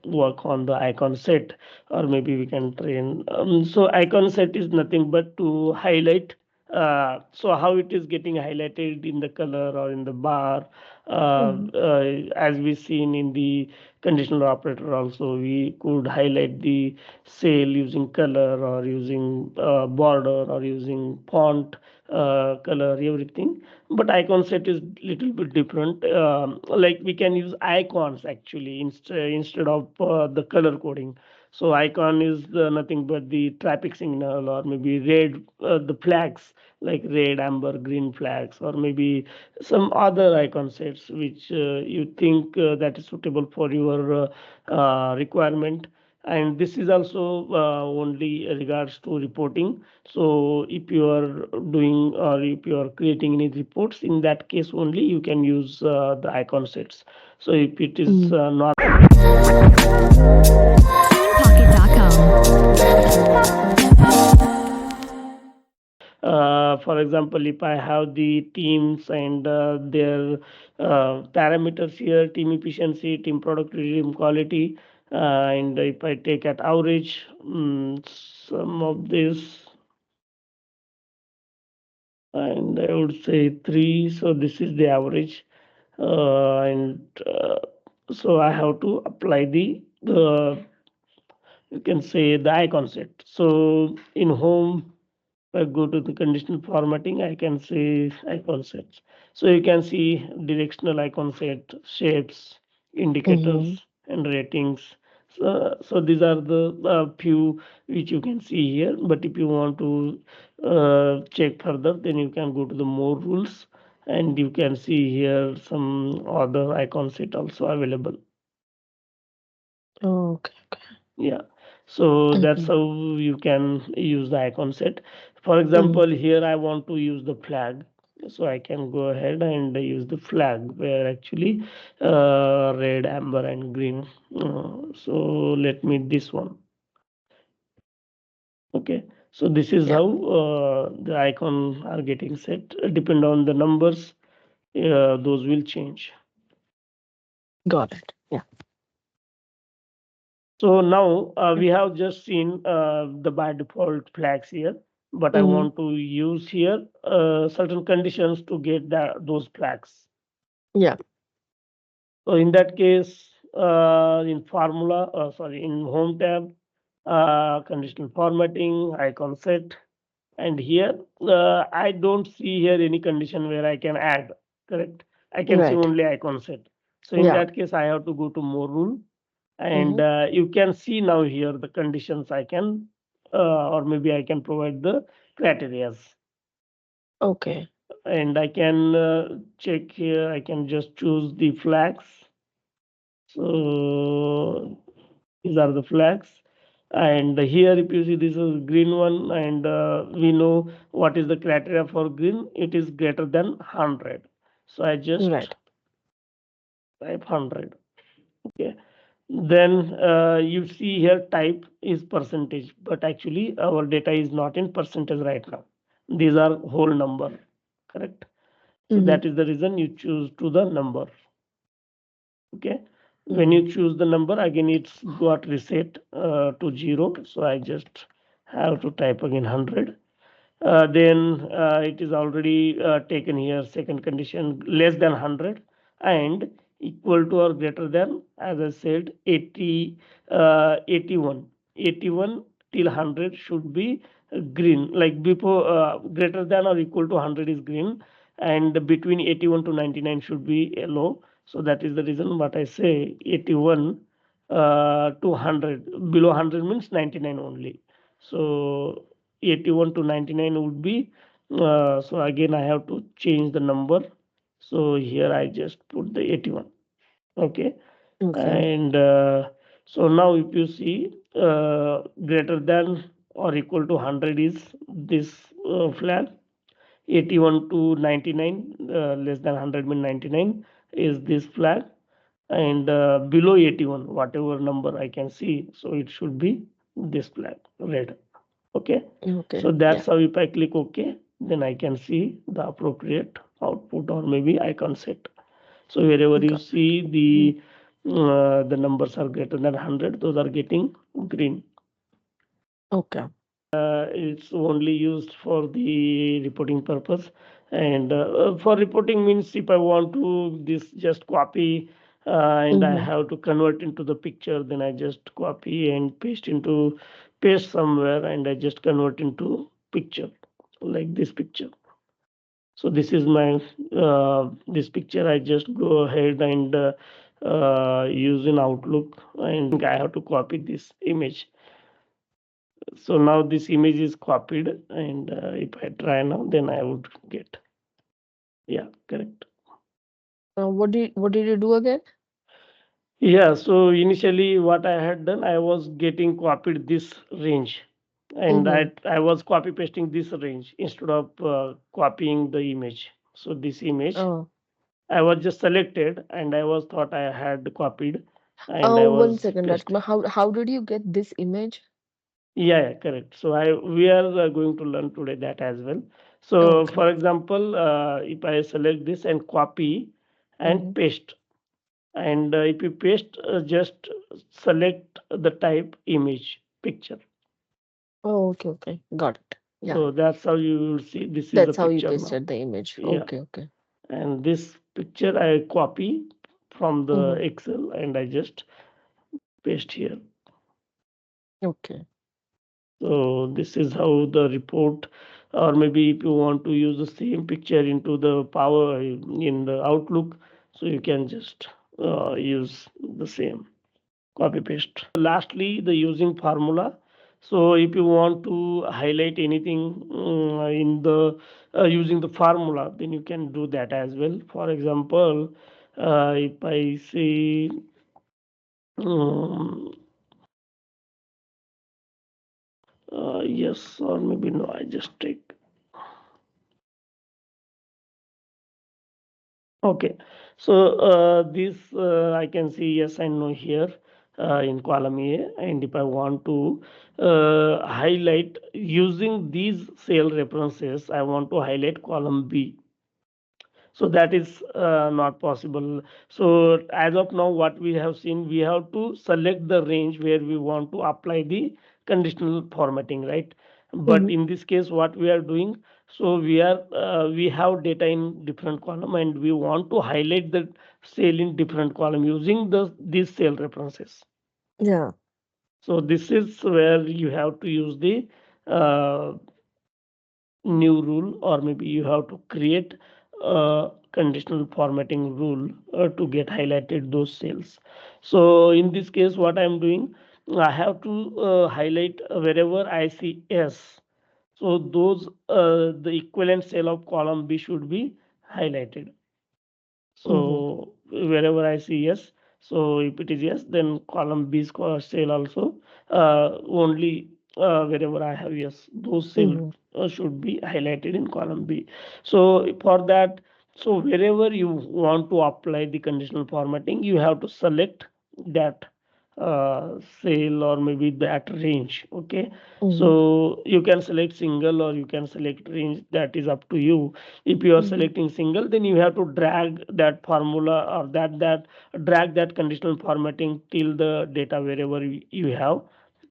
work on the icon set, or maybe we can train. So icon set is nothing but to highlight. So how it is getting highlighted in the color or in the bar, Mm-hmm. as we seen in the conditional operator also, we could highlight the cell using color or using border or using font color, everything. But icon set is little bit different. Like we can use icons actually instead of the color coding. So icon is nothing but the traffic signal, or maybe red, the flags like red, amber, green flags, or maybe some other icon sets which you think that is suitable for your requirement. And this is also only regards to reporting. So if you are doing, or if you are creating any reports, in that case only you can use the icon sets. So if it is Mm. not for example, if I have the teams and their parameters here, team efficiency, team productivity, team quality, and if I take at average, some of this, and I would say 3. So this is the average, and so I have to apply the you can say the icon set. So in home, if I go to the conditional formatting, I can see icon sets. So you can see directional icon set, shapes, Mm-hmm. indicators, and ratings. So these are the few which you can see here. But if you want to check further, then you can go to the more rules, and you can see here some other icon set also available. Okay. Yeah, so that's Mm-hmm. how you can use the icon set. For Mm-hmm. example, here I want to use the flag, so I can go ahead and use the flag where actually red, amber, and green. So let me this one. Okay, so this is Yeah. how the icon are getting set. Depend on the numbers, those will change. Got it. Yeah. So now we have just seen the by default flags here, but I Mm-hmm. want to use here certain conditions to get those flags. Yeah. So in that case, in formula, sorry, in home tab, conditional formatting, icon set, and here I don't see here any condition where I can add. Correct? I can see Right. only icon set. So in Yeah. that case, I have to go to more rule, and Mm-hmm. you can see now here the conditions I can, or maybe I can provide the criterias, Okay. and I can check here. I can just choose the flags. So these are the flags, and here if you see, this is green one, and we know what is the criteria for green. It is greater than 100. So I just Right. type 100. Okay, then you see here type is percentage, but actually our data is not in percentage right now. These are whole number, correct? So Mm-hmm. that is the reason you choose to the number. Okay, when Mm-hmm. you choose the number, again it's got reset to 0. So I just have to type again 100. Then it is already taken here second condition, less than 100 and equal to or greater than, as I said, 80, 81. 81 till 100 should be green, like before, greater than or equal to 100 is green, and between 81 to 99 should be yellow. So that is the reason what I say 81 to 100. Below 100 means 99 only. So 81 to 99 would be, so again I have to change the number. So here I just put the 81. Okay, Okay. and so now if you see, greater than or equal to 100 is this flag. 81 to 99, less than 100 mean 99, is this flag, and below 81 whatever number I can see, so it should be this flag, red. Okay, Okay. so Yeah. that's how if I click OK, then I can see the appropriate output, or maybe icon set. So wherever you Got see it. the the numbers are greater than 100, those are getting green. Okay. It's only used for the reporting purpose. And for reporting means if I want to this just copy and I Mm-hmm. have to convert into the picture, then I just copy and paste somewhere, and I just convert into picture like this picture. So this is my this picture. I just go ahead and use in Outlook, and I have to copy this image. So now this image is copied, and if I try now, then I would get, yeah, correct. What did you do again? Yeah, so initially what I had done, I was getting copied this range, and Mm-hmm. I was copy pasting this range instead of copying the image. So this image Oh. I was just selected, and I was thought I had copied, and I One was second, pasted. Rajkumar. How did you get this image? Yeah, yeah, correct. So I we are going to learn today that as well. So Okay. for example, if I select this and copy Mm-hmm. and paste, and if you paste, just select the type image picture. Oh, okay, okay. Got it. Yeah. So that's how you will see this is the That's how you picture now. pasted the image. Yeah, Okay, okay. and this picture I copy from the Mm-hmm. Excel, and I just paste here. Okay. So this is how the report, or maybe if you want to use the same picture into the Power in the Outlook, so you can just use the same copy paste. Lastly, the using formula. So if you want to highlight anything in the using the formula, then you can do that as well. For example, if I say um, yes or maybe no, I just take. Okay, so this I can see yes and no here in column A, and if I want to highlight using these cell references, I want to highlight column B. So that is not possible. So as of now, what we have seen, we have to select the range where we want to apply the conditional formatting, right? But Mm-hmm. in this case, what we are doing, so we have data in different column, and we want to highlight the cell in different column using these cell references. Yeah. So this is where you have to use the uh, new rule, or maybe you have to create a conditional formatting rule to get highlighted those cells. So in this case, what I'm doing, I have to highlight wherever I see S. So those the equivalent cell of column B should be highlighted. Mm-hmm. So wherever I see yes, so if it is yes, then column B cell also only wherever I have yes, those cell Mm-hmm. should be highlighted in column B. So for that, so wherever you want to apply the conditional formatting, you have to select that cell or maybe that range. Okay, Mm-hmm. so you can select single or you can select range. That is up to you. If you are Mm-hmm. selecting single, then you have to drag that formula, or that drag that conditional formatting till the data wherever you have,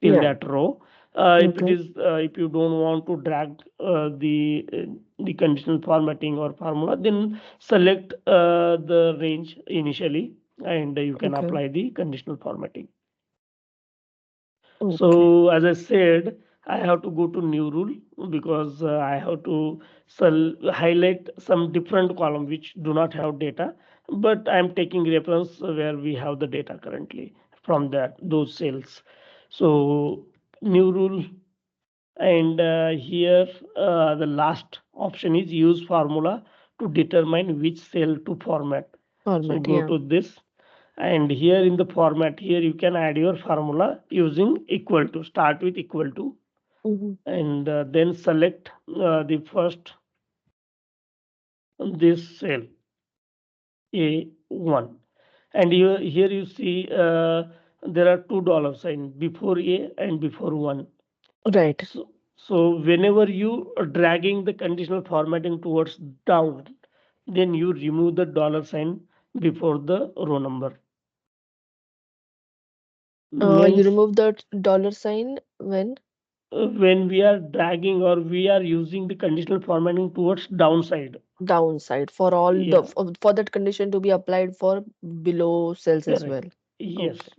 till Yeah. that row. If it Okay. is if you don't want to drag the conditional formatting or formula, then select the range initially, and you can Okay. apply the conditional formatting. Okay. So as I said, I have to go to new rule because I have to highlight some different column which do not have data, but I am taking reference where we have the data currently from that those cells. So new rule, and here the last option is use formula to determine which cell to format. So Format. go Yeah. to this, and here in the format, here you can add your formula using equal to, start with equal to, Mm-hmm. and then select the first this cell A1, and here you see there are $2 sign before A and before 1. Right. So whenever you are dragging the conditional formatting towards down, then you remove the dollar sign before the row number. You Means remove the dollar sign when when we are dragging or we are using the conditional formatting towards downside. downside for all the Yeah, for that condition to be applied for below cells as well. correct. Yes. Okay.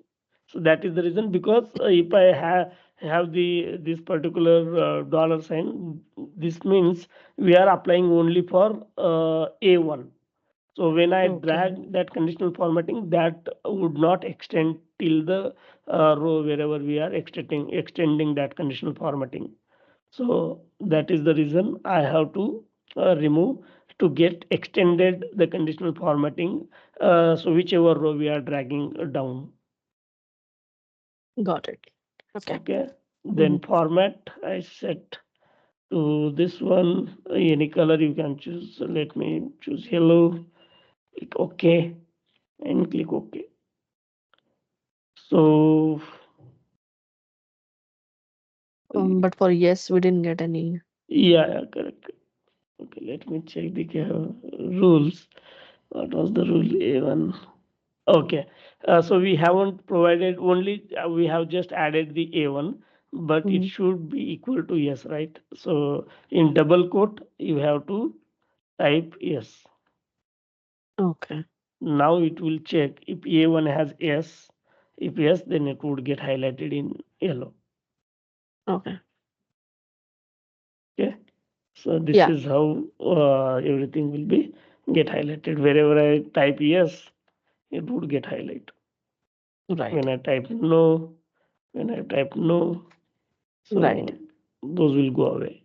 So that is the reason, because if I have the this particular dollar sign, this means we are applying only for A1. So when I Okay. drag that conditional formatting, that would not extend till the row wherever we are extending that conditional formatting. So that is the reason I have to remove to get extended the conditional formatting. So whichever row we are dragging down. Got it. Okay. Okay. Then Mm-hmm. format I set to this one. Any color you can choose. So let me choose yellow. Click OK and click OK. So But for yes, we didn't get any. yeah, yeah, correct. Okay, let me check the rules. What was the rule A1? Okay, so we haven't provided, only we have just added the A1, but it Mhm. should be equal to yes, right? So in double quote, you have to type yes. Okay. Now it will check if A1 has yes. If yes, then it would get highlighted in yellow. Okay. Okay. So this Yeah. is how everything will be get highlighted. Wherever I type yes, it would get highlighted. Right. When I type no, when I type no, Right. so those will go away.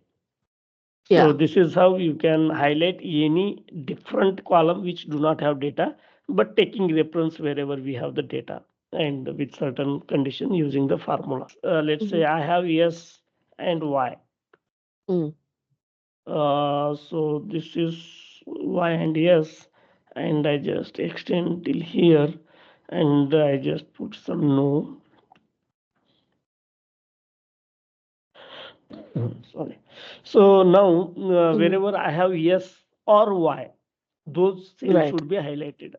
So Yeah. this is how you can highlight any different column which do not have data, but taking reference wherever we have the data and with certain condition using the formulas. Let's Mm-hmm. say I have yes and y. Mm. So this is y and yes, and I just extend till here, and I just put some no. Sorry. So now Mm. wherever I have yes or y, those cells Right. should be highlighted.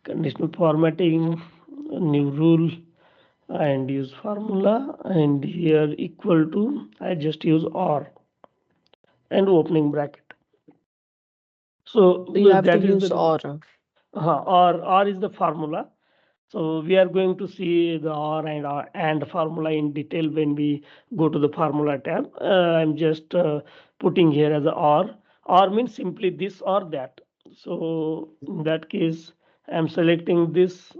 Conditional formatting, new rule, and use formula, and here equal to, I just use or and opening bracket. So So you have to that is use the or. or is the formula. So we are going to see the or and formula in detail when we go to the formula tab. I'm just putting here as a or. Or means simply this or that. So in that case, I'm selecting this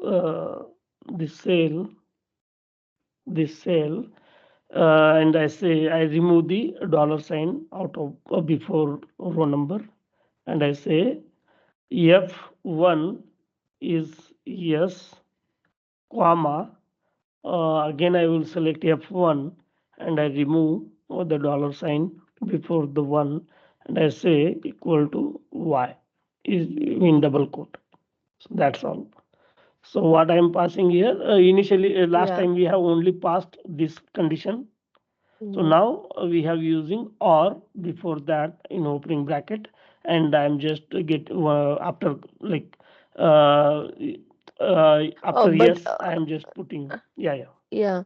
cell, this cell, and I say I remove the dollar sign out of before row number, and I say F1 is yes, comma. Again, I will select F1 and I remove the dollar sign before the one, and I say equal to Y is in double quote. So that's all. So what I am passing here, initially last Yeah. time we have only passed this condition. So Mm-hmm. now we have using or before that in opening bracket, and I'm just get after like uh, after But yes, I am just putting yeah, yeah. yeah.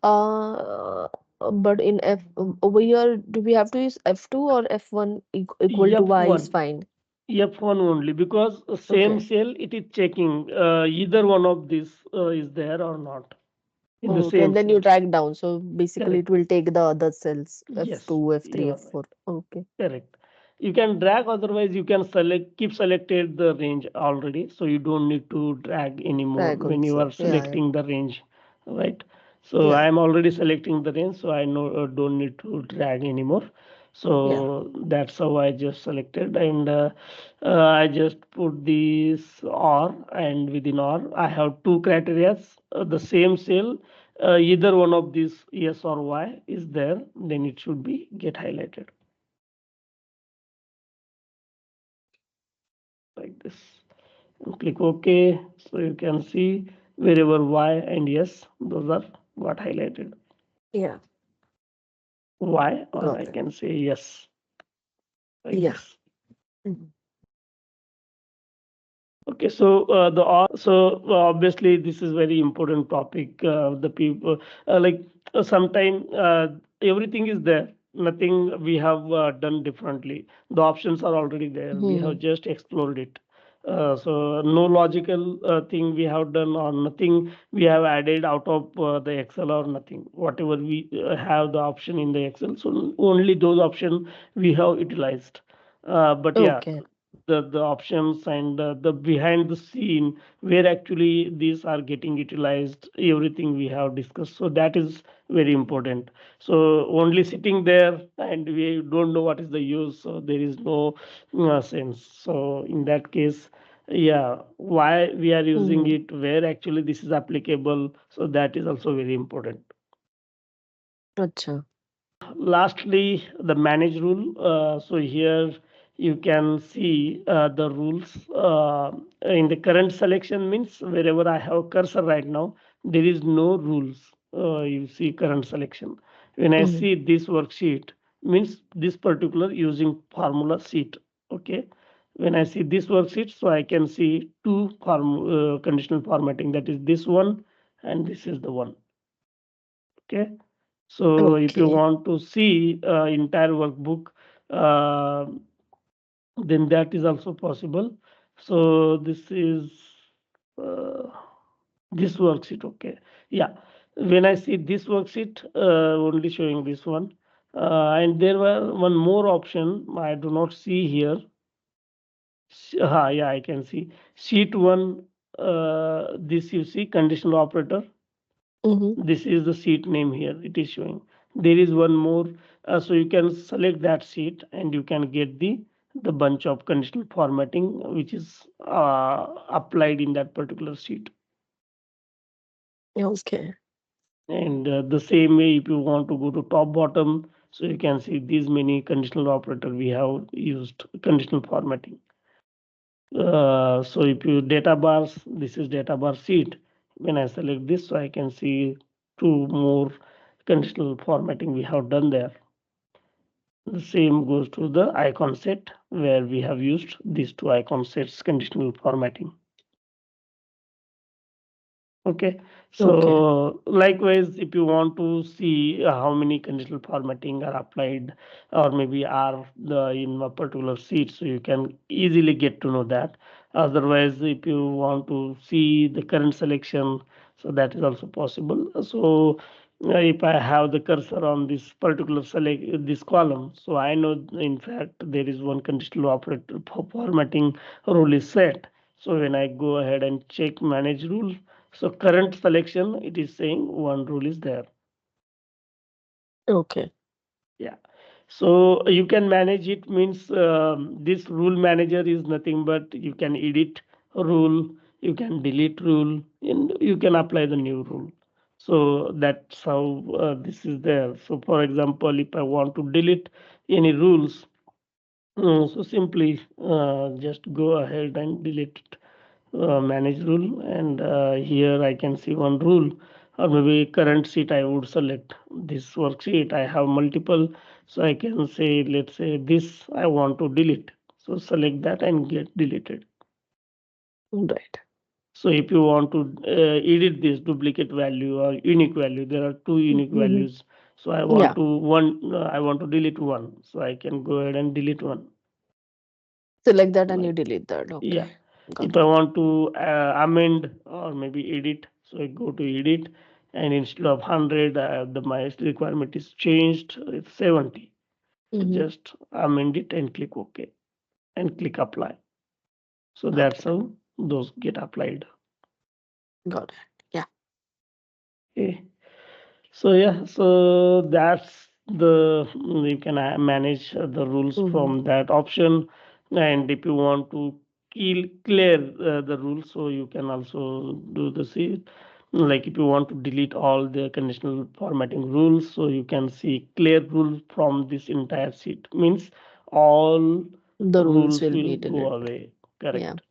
Uh, but in over here, do we have to use F2 or F1 equal to Y is F1, fine? F1 only, because same Okay. cell it is checking either one of these is there or not in the Okay. same And then you cell. drag down. So basically, it Correct. will take the other cells Yes, F2, F3, you are right. F4. Okay. Correct. You can drag, otherwise you can keep selected the range already, so you don't need to drag anymore Drag when you also. are Yeah. Yeah. selecting the range, right? So I Yeah. am already selecting the range, so I know don't need to drag anymore. Yeah. So that's how I just selected, and I just put this or, and within or I have two criteria. The same cell, either one of these yes or y is there, then it should be get highlighted like this, and click OK. So you can see wherever Y and yes, those are got highlighted. Yeah. Y, or I Got it. can say yes, like Yeah. this. Mhm. Okay, so obviously this is very important topic. The people like sometime everything is there. Nothing we have done differently. The options are already there. We have Hmm. just explored it. So no logical thing we have done or nothing we have added out of the Excel or nothing. Whatever we have the option in the Excel, so only those options we have utilized. But yeah, Okay. the options and the behind the scene where actually these are getting utilized, everything we have discussed, so that is very important. So only sitting there and we don't know what is the use, so there is no sense. So in that case, yeah, why we are using Hmm. it, where actually this is applicable, so that is also very important. Acha. Lastly, the manage rule. So here you can see the rules in the current selection, means wherever I have cursor right now, there is no rules. You see current selection. When I Hmm. see this worksheet, means this particular using formula sheet. Okay. When I see this worksheet, so I can see two conditional formatting. That is this one, and this is the one. Okay. So if you Okay. want to see entire workbook, uh, then that is also possible. So this is uh, this worksheet. Okay, yeah. When I see this worksheet, only showing this one, and there were one more option I do not see here. Yeah, I can see sheet one. This you see conditional operator. Hmm. This is the sheet name here. It is showing. There is one more, so you can select that sheet and you can get the bunch of conditional formatting which is applied in that particular sheet. Okay. And the same way, if you want to go to top bottom, so you can see these many conditional operator we have used conditional formatting. So if you data bars, this is data bar sheet. When I select this, so I can see two more conditional formatting we have done there. The same goes to the icon set where we have used these two icon sets conditional formatting. Okay, Okay. so likewise, if you want to see how many conditional formatting are applied or maybe are in a particular sheet, so you can easily get to know that. Otherwise, if you want to see the current selection, so that is also possible. So if I have the cursor on this particular select this column, so I know in fact there is one conditional operator formatting rule is set. So when I go ahead and check manage rule, so current selection, it is saying one rule is there. Okay. Yeah. So you can manage it, means this rule manager is nothing but you can edit a rule, you can delete rule, and you can apply the new rule. So that's how this is there. So for example, if I want to delete any rules, so simply just go ahead and delete it. Manage rule, and here I can see one rule, or maybe current sheet I would select this worksheet. I have multiple, so I can say, let's say this I want to delete. So select that and get deleted. Right. So if you want to edit this duplicate value or unique value, there are two unique Hmm. values. So I want Yeah. to I want to delete one. So I can go ahead and delete one. Select that and you Like, delete that. yeah, Okay. if Got I it. want to amend or maybe edit, so I go to edit, and instead of 100, my requirement is changed, it's 70. So Hmm. just amend it and click OK and click apply. So that's Okay. how those get applied. Got it. Yeah. Okay. So yeah, so that's the you can manage the rules Hmm. from that option, and if you want to clear the rules, so you can also do the see. Like if you want to delete all the conditional formatting rules, so you can see clear rule from this entire sheet. Means all The rules rules will will be go deleted. away. Yeah. Correct.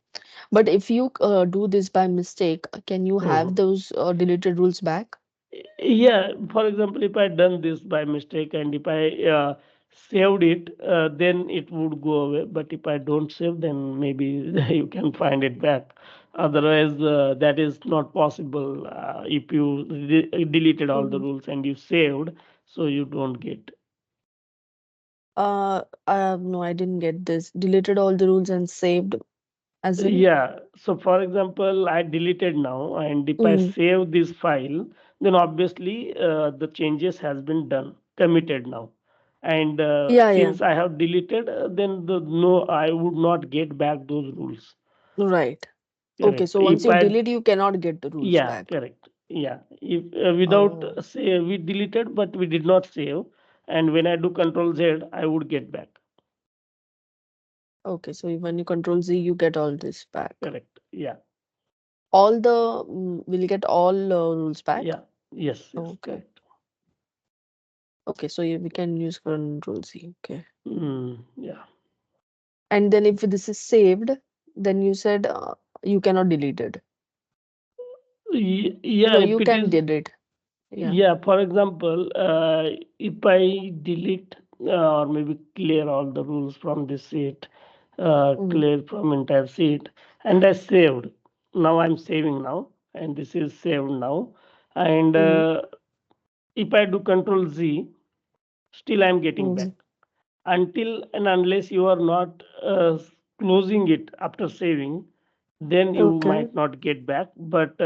But if you do this by mistake, can you have Mhm. those deleted rules back? Yeah, for example, if I done this by mistake and if I saved it, then it would go away. But if I don't save, then maybe you can find it back. Otherwise, that is not possible. If you deleted all the Mm-hmm. rules and you saved, so you don't get. No, I didn't get this. Deleted all the rules and saved, as in? Yeah. So, for example, I deleted now, and if I Mm. save this file, then obviously the changes has been done, committed now. And Yeah, yeah, since I have deleted, then the no, I would not get back those rules. right. Okay, Correct. so once If you I, delete, you cannot get the rules yeah, back. correct. Yeah. If without Oh, say we deleted, but we did not save, and when I do Control Z, I would get back. okay. So when you control Z, you get all this back. Correct. Yeah. All the will get all rules back. Yeah. Yes. Yes. Okay. Correct. Okay, so we can use control Z. Okay. Yeah. And then if this is saved, then you said you cannot delete it. Yeah, No, if you it can is, delete. Yeah. yeah, for example, if I delete or maybe clear all the rules from this sheet, Mm, clear from entire sheet, and I saved. Now I'm saving now, and this is saved now. And mm, if I do Control Z, still I'm getting back. mm. Until and unless you are not closing it after saving, then you Okay. might not get back. But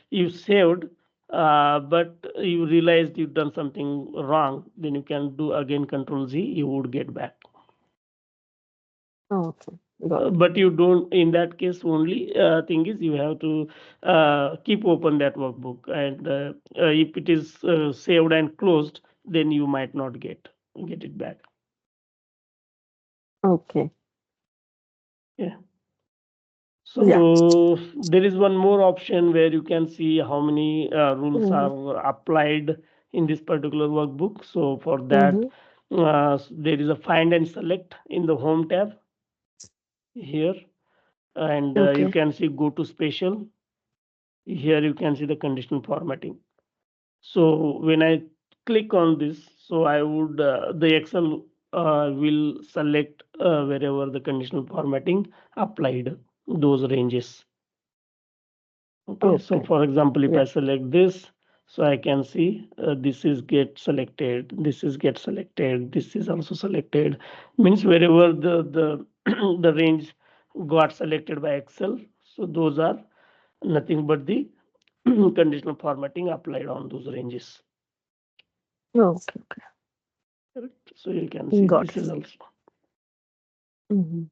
you saved, but you realized you've done something wrong, then you can do again Control Z, you would get back. Okay. Got it. But you don't, in that case only thing is you have to keep open that workbook, and if it is saved and closed, then you might not get it back. Okay. Yeah. Yeah. So there is one more option where you can see how many rules Mm-hmm. are applied in this particular workbook. So for that, Mm-hmm. there is a find and select in the home tab here, and you Okay. can see go to special. Here you can see the conditional formatting. So when I click on this, so I would the Excel will select wherever the conditional formatting applied those ranges. Okay, so Okay. for example, if Yeah. I select this, so I can see this is get selected, this is get selected, this is also selected. Means wherever the the range got selected by Excel, so those are nothing but the conditional formatting applied on those ranges. Okay. Correct. So you can see Got this it. is also. Mm-hmm.